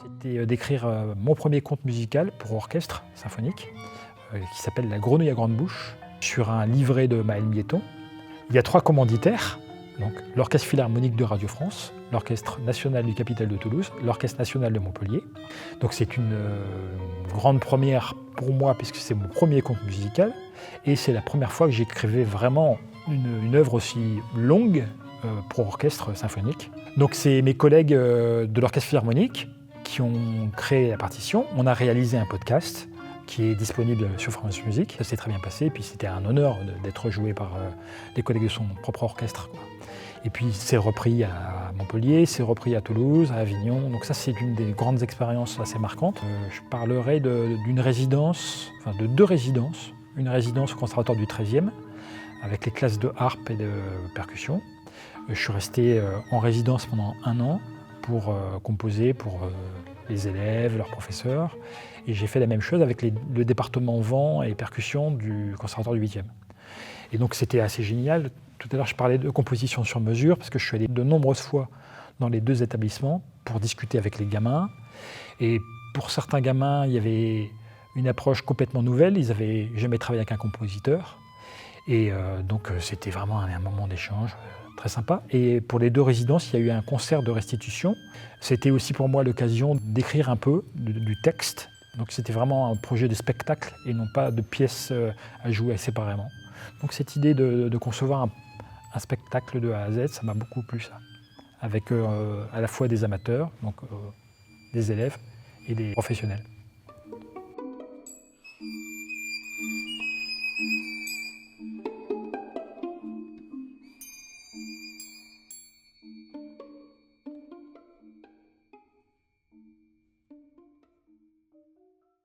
C'était d'écrire mon premier conte musical pour orchestre symphonique, qui s'appelle La Grenouille à grande bouche, sur un livret de Maël Mietton. Il y a 3 commanditaires, donc l'Orchestre Philharmonique de Radio France, l'Orchestre National du Capitole de Toulouse, l'Orchestre National de Montpellier. Donc c'est une grande première pour moi, puisque c'est mon premier conte musical, et c'est la première fois que j'écrivais vraiment une œuvre aussi longue pour orchestre symphonique. Donc c'est mes collègues de l'Orchestre Philharmonique qui ont créé la partition. On a réalisé un podcast qui est disponible sur France Musique. Ça s'est très bien passé, et puis c'était un honneur d'être joué par les collègues de son propre orchestre, quoi. Et puis c'est repris à Montpellier, c'est repris à Toulouse, à Avignon. Donc ça, c'est une des grandes expériences assez marquantes. Je parlerai d'une résidence, enfin de 2 résidences. Une résidence au Conservatoire du XIIIe, avec les classes de harpe et de percussion. Je suis resté en résidence pendant 1 an pour composer pour les élèves, leurs professeurs. Et j'ai fait la même chose avec le département vent et percussion du Conservatoire du 8e. Et donc c'était assez génial. Tout à l'heure, je parlais de composition sur mesure, parce que je suis allé de nombreuses fois dans les 2 établissements pour discuter avec les gamins. Et pour certains gamins, il y avait une approche complètement nouvelle. Ils n'avaient jamais travaillé avec un compositeur. Et donc c'était vraiment un moment d'échange très sympa. Et pour les 2 résidences, il y a eu un concert de restitution. C'était aussi pour moi l'occasion d'écrire un peu du texte. Donc c'était vraiment un projet de spectacle et non pas de pièces à jouer séparément. Donc cette idée de concevoir un spectacle de A à Z, ça m'a beaucoup plu, ça. Avec à la fois des amateurs, donc des élèves et des professionnels.